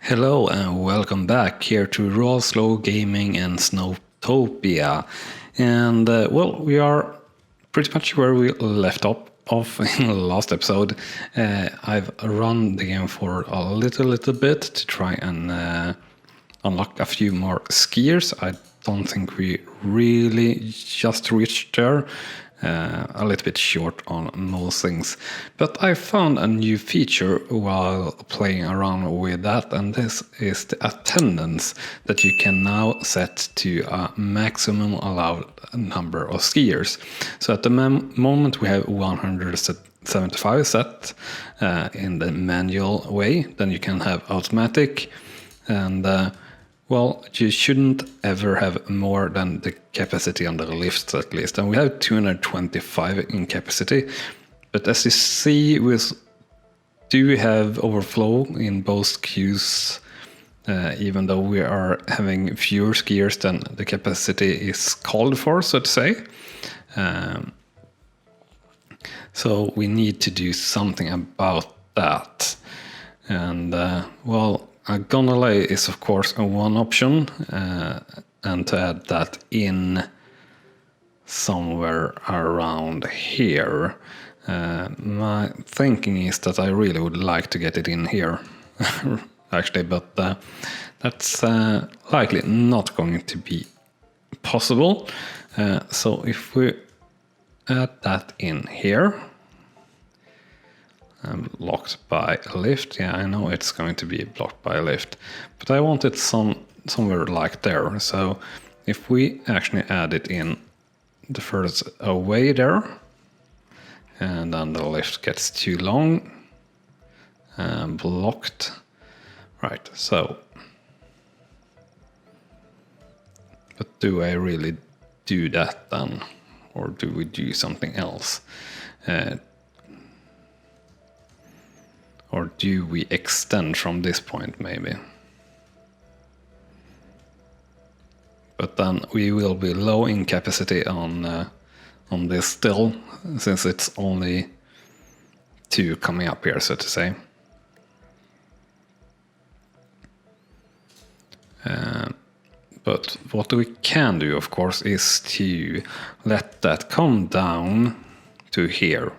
Hello and welcome back here to RawSlowGaming and SnowTopia. And we are pretty much where we left off in the last episode. I've run the game for a little bit to try and unlock a few more skiers. I don't think we really just reached there. A little bit short on most things, but I found a new feature while playing around with that, and this is the attendance that you can now set to a maximum allowed number of skiers. So at the moment we have 175 set in the manual way. Then you can have automatic, and you shouldn't ever have more than the capacity on the lifts at least. And we have 225 in capacity. But as you see, we do have overflow in both queues, even though we are having fewer skiers than the capacity is called for, so to say. So we need to do something about that. And a gondola is of course one option, and to add that in somewhere around here. My thinking is that I really would like to get it in here, actually, but that's likely not going to be possible. So if we add that in here, blocked by a lift. Yeah, I know it's going to be blocked by a lift, but I want it somewhere like there. So if we actually add it in the furthest away there, and then the lift gets too long, blocked. Right, so, but do I really do that then? Or do we do something else? Or do we extend from this point maybe? But then we will be low in capacity on this still, since it's only 2 coming up here, so to say. But what we can do, of course, is to let that come down to here.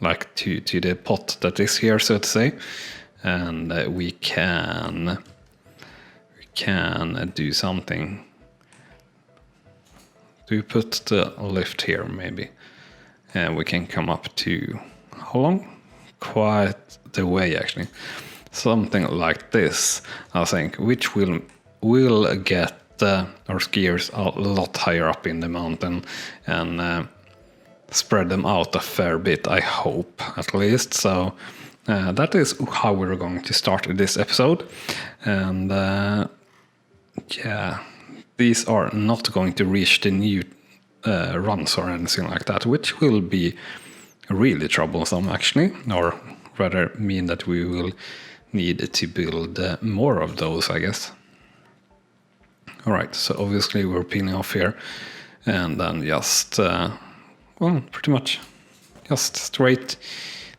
Like to the pot that is here, so to say, and we can do something. Do we put the lift here maybe, and we can come up to how long? Quite the way actually. Something like this, I think, which will get our skiers a lot higher up in the mountain and spread them out a fair bit, I hope, at least. So that is how we're going to start this episode. And these are not going to reach the new runs or anything like that, which will be really troublesome actually, or rather mean that we will need to build more of those, I guess. Alright, so obviously we're peeling off here, and then just pretty much just straight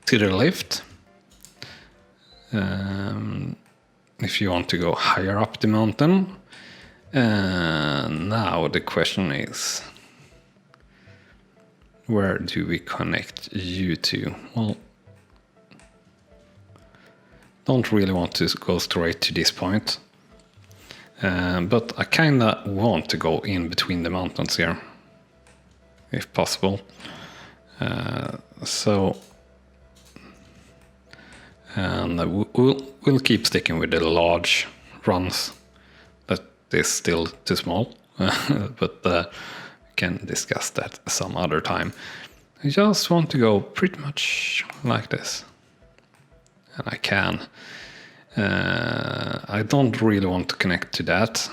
to the lift. If you want to go higher up the mountain. And now the question is, where do we connect you to? Well, don't really want to go straight to this point. But I kinda want to go in between the mountains here, if possible. We'll keep sticking with the large runs. That is still too small, but we can discuss that some other time. I just want to go pretty much like this, and I can. I don't really want to connect to that.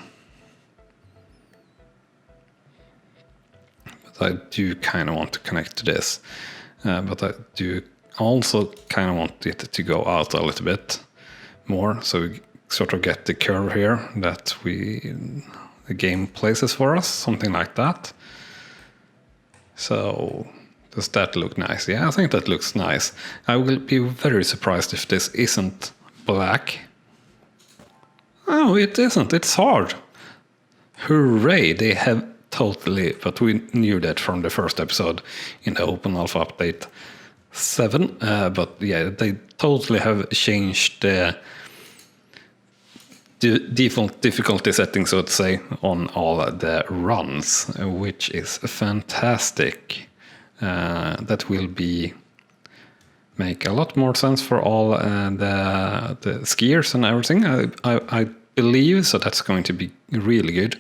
I do kind of want to connect to this, but I do also kind of want it to go out a little bit more, so we sort of get the curve here that the game places for us, something like that. So does that look nice? Yeah, I think that looks nice. I will be very surprised if this isn't black. No, it isn't. It's hard. Hooray! They have totally, but we knew that from the first episode in the Open Alpha Update 7. But yeah, they totally have changed the default difficulty setting, so to say, on all the runs, which is fantastic. That will make a lot more sense for all the skiers and everything. I believe so. That's going to be really good.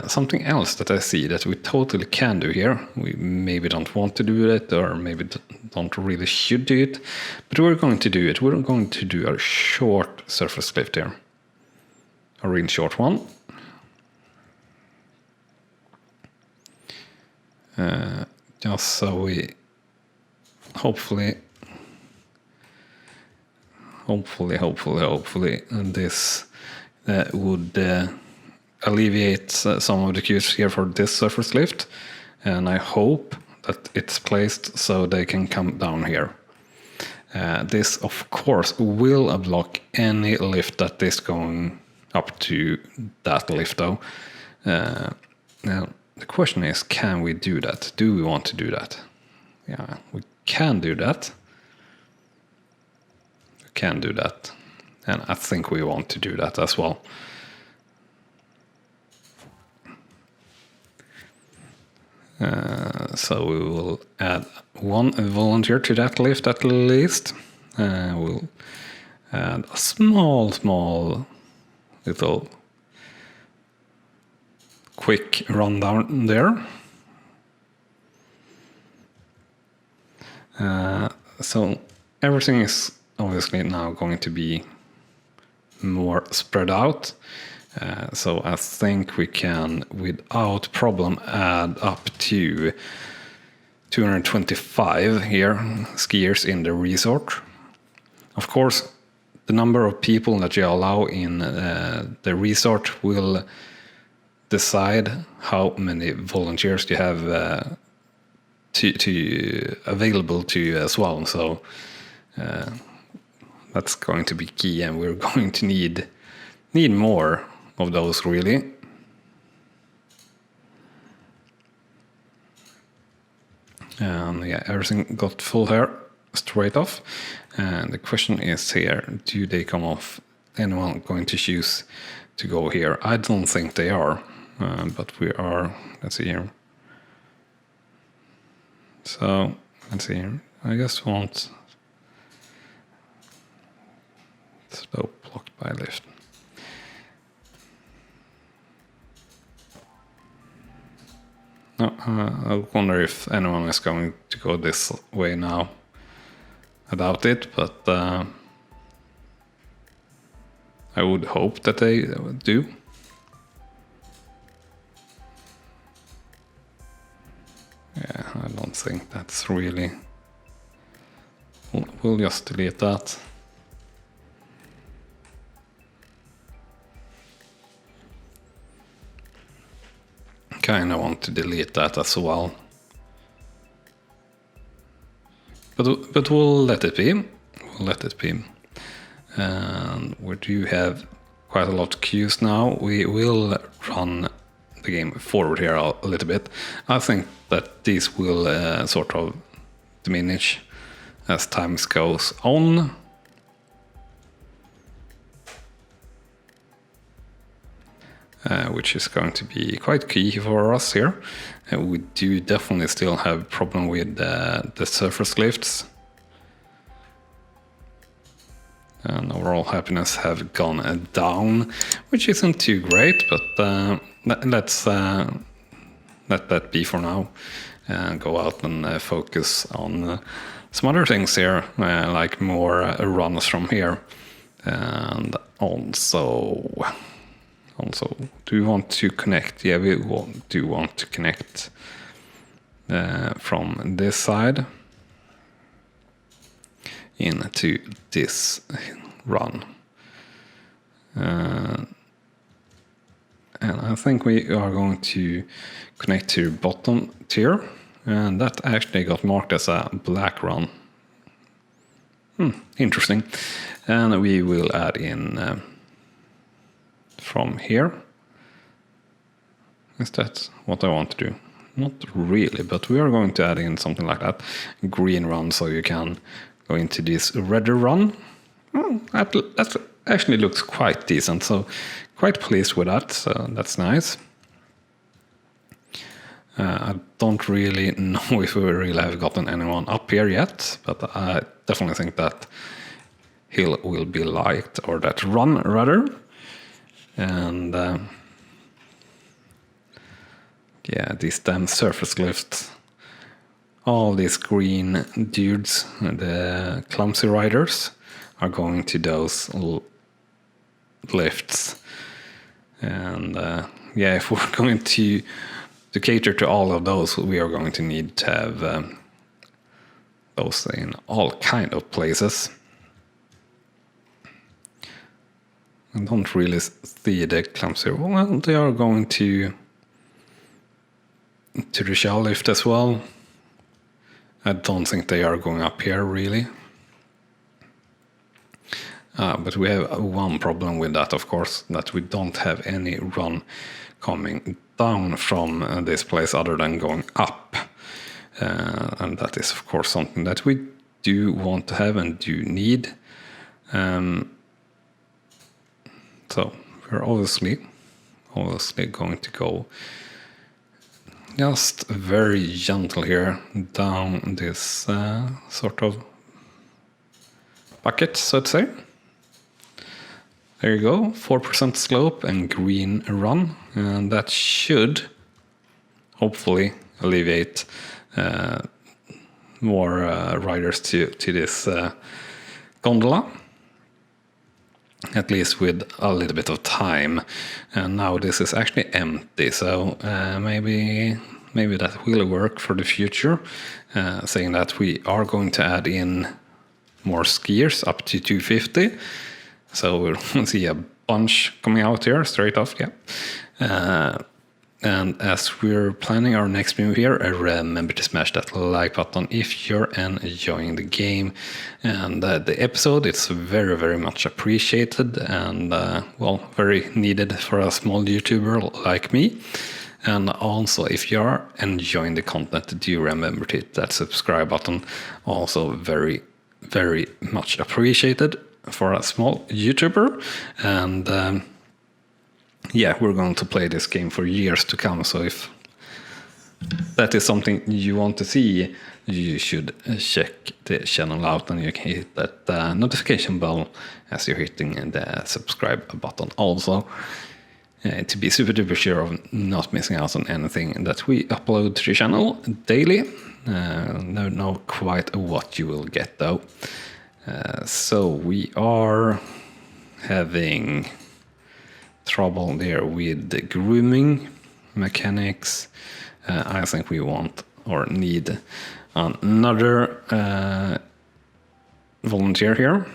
Something else that I see that we totally can do here. We maybe don't want to do it, or maybe don't really should do it, but we're going to do it. We're going to do a short surface lift here. A real short one. Just so we hopefully this would alleviate some of the queues here for this surface lift, and I hope that it's placed so they can come down here. This of course will block any lift that is going up to that lift though. Now the question is, can we do that? Do we want to do that? Yeah, we can do that. We can do that. And I think we want to do that as well. So we will add one volunteer to that lift at least. We'll add a small little quick rundown there. So everything is obviously now going to be more spread out. So I think we can, without problem, add up to 225 here skiers in the resort. Of course, the number of people that you allow in the resort will decide how many volunteers you have to available to you as well. So that's going to be key, and we're going to need more of those really. And yeah, everything got full here straight off. And the question is here, do they come off? Anyone going to choose to go here? I don't think they are, but we are. Let's see here. So let's see here. I guess we want slope blocked by lift. No, I wonder if anyone is going to go this way now. I doubt it, but I would hope that they do. Yeah, I don't think that's really... We'll just delete that. Kinda want to delete that as well. But we'll let it be. We'll let it be. And we do have quite a lot of queues now. We will run the game forward here a little bit. I think that these will sort of diminish as time goes on. Which is going to be quite key for us here. We do definitely still have a problem with the surface lifts. And overall happiness have gone down, which isn't too great, but let's let that be for now. And go out and focus on some other things here, like more runs from here. And also, do we want to connect? Yeah, we do want to connect from this side into this run. And I think we are going to connect to bottom tier, and that actually got marked as a black run. Interesting. And we will add in from here. Is that what I want to do? Not really, but we are going to add in something like that. Green run, so you can go into this redder run. That actually looks quite decent, so quite pleased with that, so that's nice. I don't really know if we really have gotten anyone up here yet, but I definitely think that hill will be liked, or that run rather. And yeah, these damn surface lifts. All these green dudes, the clumsy riders, are going to those lifts. And yeah, if we're going to cater to all of those, we are going to need to have those in all kind of places. I don't really see the clumsy. Well, they are going to the shell lift as well. I don't think they are going up here really. But we have one problem with that, of course, that we don't have any run coming down from this place other than going up. And that is, of course, something that we do want to have and do need. So we're obviously going to go just very gentle here down this sort of bucket, so to say. There you go, 4% slope and green run, and that should hopefully alleviate more riders to this gondola, at least with a little bit of time. And now this is actually empty, so maybe that will work for the future, saying that we are going to add in more skiers up to 250. So we'll see a bunch coming out here straight off, yeah. And as we're planning our next move here, remember to smash that like button if you're enjoying the game. And the episode, it's very, very much appreciated and, well, very needed for a small YouTuber like me. And also, if you are enjoying the content, do remember to hit that subscribe button. Also very, very much appreciated for a small YouTuber. And yeah, we're going to play this game for years to come, so if that is something you want to see, you should check the channel out, and you can hit that notification bell as you're hitting the subscribe button also, to be super duper sure of not missing out on anything that we upload to the channel daily. Never know quite what you will get though. So we are having trouble there with the grooming mechanics. I think we want or need another volunteer here.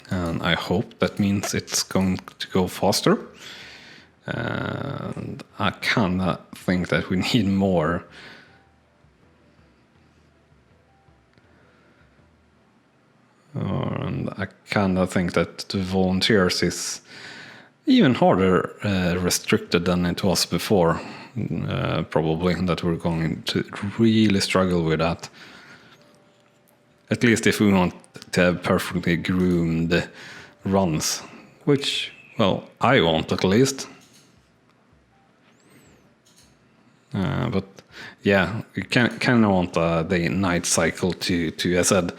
And I hope that means it's going to go faster. And I kinda think that we need more. And I kinda think that the volunteers is even harder restricted than it was before. Probably that we're going to really struggle with that. At least if we want to have perfectly groomed runs, which, well, I want at least. But yeah, you kind of want the night cycle to as I said,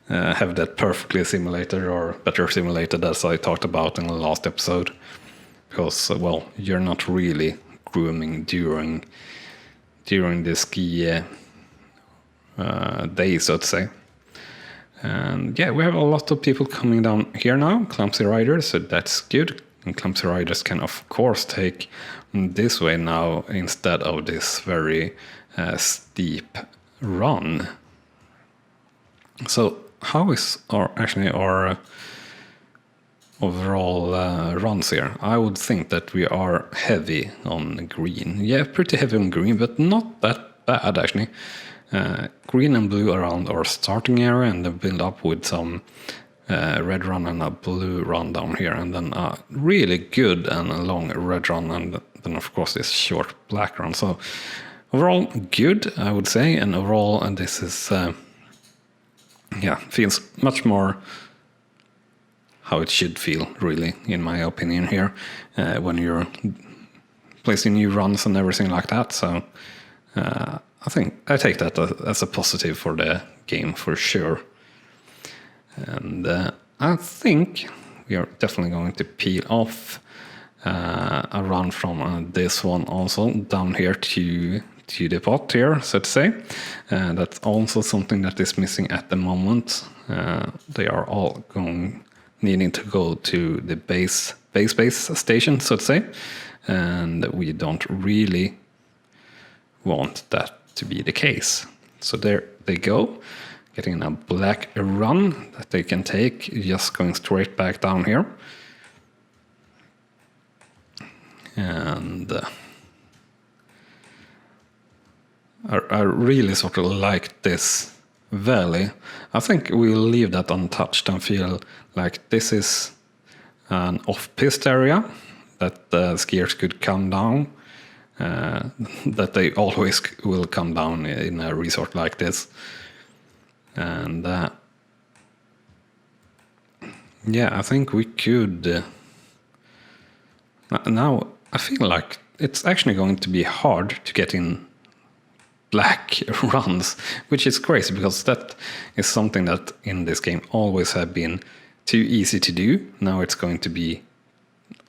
have that perfectly simulated or better simulated as I talked about in the last episode. Because, well, you're not really grooming during the ski day, so to say. And yeah, we have a lot of people coming down here now, clumsy riders, so that's good. And clumsy riders can of course take this way now instead of this very steep run. So how is our overall runs here? I would think that we are heavy on green. Yeah, pretty heavy on green, but not that bad actually. green and blue around our starting area, and then build up with some red run and a blue run down here, and then a really good and a long red run, and then of course this short black run. So overall good, I would say, and overall, and this is feels much more how it should feel, really, in my opinion here, when you're placing new runs and everything like that. So I think I take that as a positive for the game for sure. And I think we are definitely going to peel off a run from this one also down here to the pot here, so to say. That's also something that is missing at the moment. They are all needing to go to the base station, so to say. And we don't really want that to be the case. So there they go, getting a black run that they can take, just going straight back down here. And I really sort of like this valley. I think we'll leave that untouched and feel like this is an off-piste area that the skiers could come down. That they always will come down in a resort like this. And I think we could... now I feel like it's actually going to be hard to get in black runs, which is crazy because that is something that in this game always have been too easy to do. Now it's going to be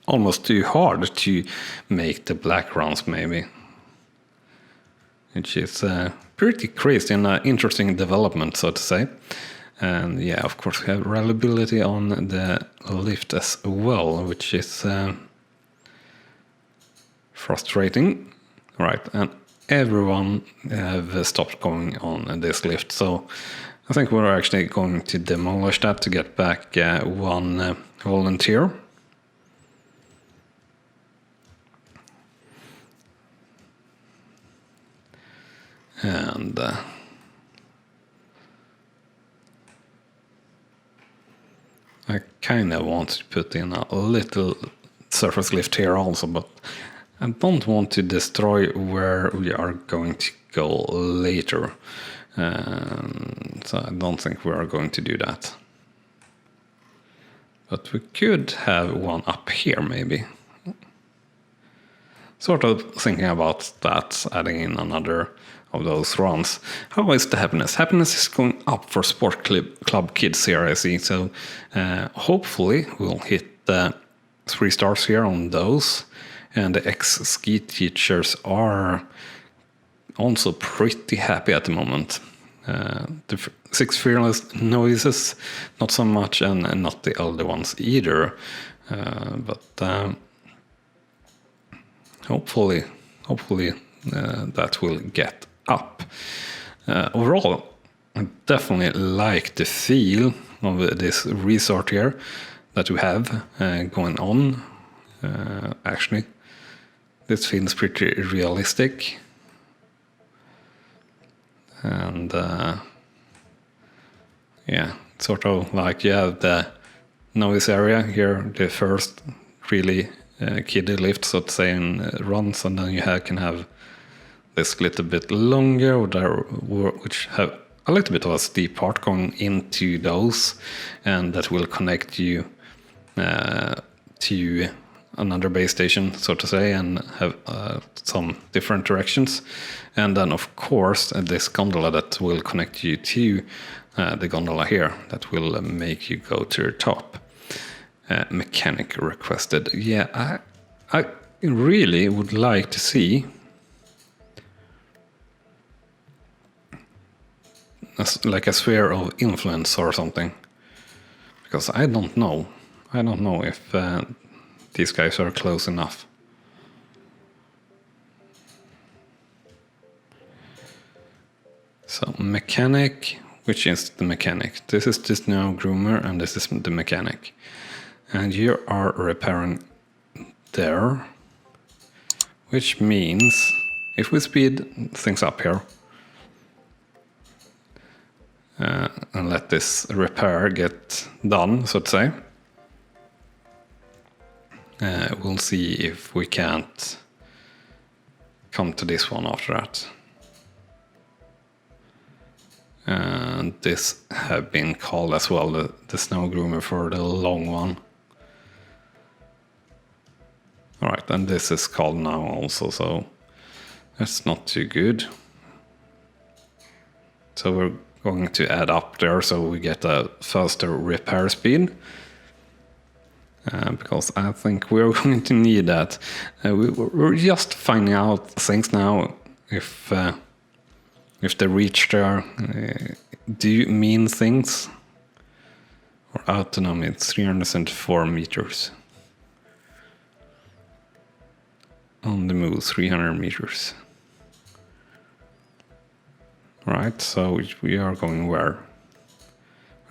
almost too hard to make the black runs, maybe, which is pretty crazy and an interesting development, so to say. And yeah, of course we have reliability on the lift as well, which is frustrating. Right, and everyone have stopped going on this lift, so I think we're actually going to demolish that to get back one volunteer. And I kind of want to put in a little surface lift here also, but I don't want to destroy where we are going to go later. So I don't think we are going to do that. But we could have one up here, maybe. Sort of thinking about that, adding in another of those runs. How is the happiness? Happiness is going up for Sport Club Kids here, I see. So hopefully we'll hit the 3 stars here on those. And the ex-ski teachers are also pretty happy at the moment. The 6 fearless noises, not so much, and not the older ones either. But hopefully that will get up. Overall, I definitely like the feel of this resort here that we have going on. Actually, this feels pretty realistic. And sort of like you have the noise area here, the first really kiddie lift, so to say, in runs, and then you can have this little bit longer, which have a little bit of a steep part going into those, and that will connect you to another base station, so to say, and have some different directions. And then, of course, this gondola that will connect you to the gondola here, that will make you go to the top. Mechanic requested. Yeah, I really would like to see like a sphere of influence or something, because I don't know if these guys are close enough. So mechanic, which is the mechanic? This is the snow groomer, and this is the mechanic. And you are repairing there, which means if we speed things up here, and let this repair get done, so to say. We'll see if we can't come to this one after that. And this have been called as well the snow groomer for the long one. Alright, and this is called now also, so that's not too good. So we're going to add up there so we get a faster repair speed. Because I think we're going to need that. We're just finding out things now if the reach there do mean things. Or autonomy, it's 374 meters. On the move, 300 meters. Right, so we are going where?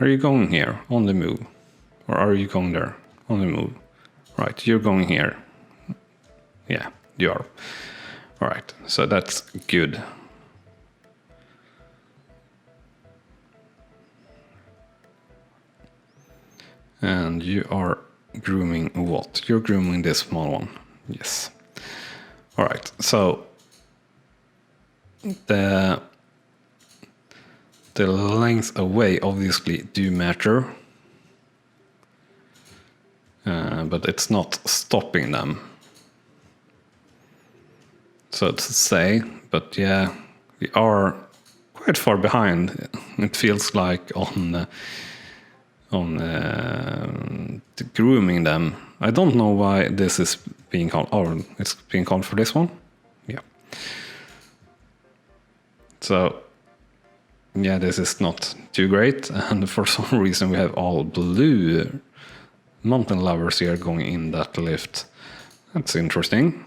Are you going here, on the move? Or are you going there, on the move? Right, you're going here. Yeah, you are. Alright, so that's good. And you are grooming what? You're grooming this small one. Yes. Alright, so the length away obviously do matter. But it's not stopping them. So to say, but yeah, we are quite far behind. It feels like on grooming them. I don't know why this is being called. Oh, it's being called for this one. Yeah. So yeah, this is not too great, and for some reason we have all blue mountain lovers here going in that lift. That's interesting.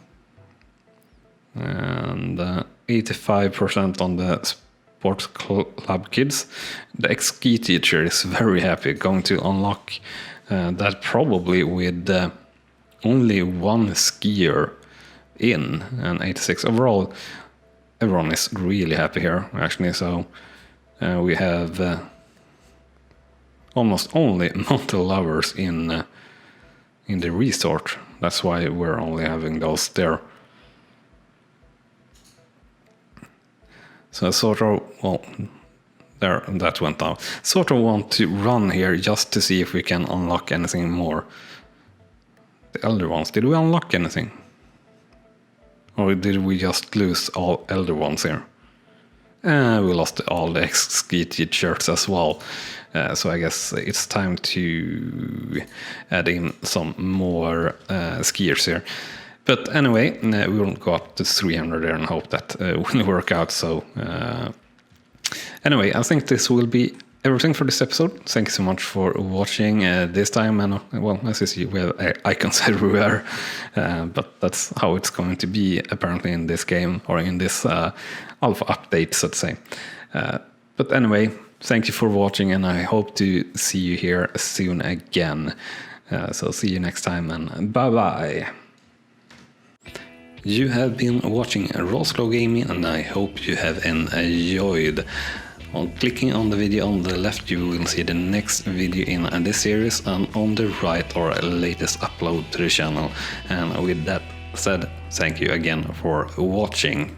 And 85% on the sports club kids. The ex-ski teacher is very happy, going to unlock that probably with only one skier in, and 86 overall. Everyone is really happy here actually, so we have almost only mountain lovers in the resort. That's why we're only having those there. So I sort of, well, there, that went down. Sort of want to run here just to see if we can unlock anything more. The elder ones, did we unlock anything? Or did we just lose all elder ones here? We lost all the ex-ski teachers as well. So I guess it's time to add in some more skiers here. But anyway, we will go up to 300 there and hope that will work out. So anyway, I think this will be everything for this episode. Thank you so much for watching this time. And well, as you see, we have icons everywhere. But that's how it's going to be apparently in this game, or in this alpha update, so to say. But anyway, thank you for watching, and I hope to see you here soon again. So see you next time, and bye-bye. You have been watching RawSlowGaming, and I hope you have enjoyed. On clicking on the video on the left, you will see the next video in this series, and on the right, our latest upload to the channel. And with that said, thank you again for watching.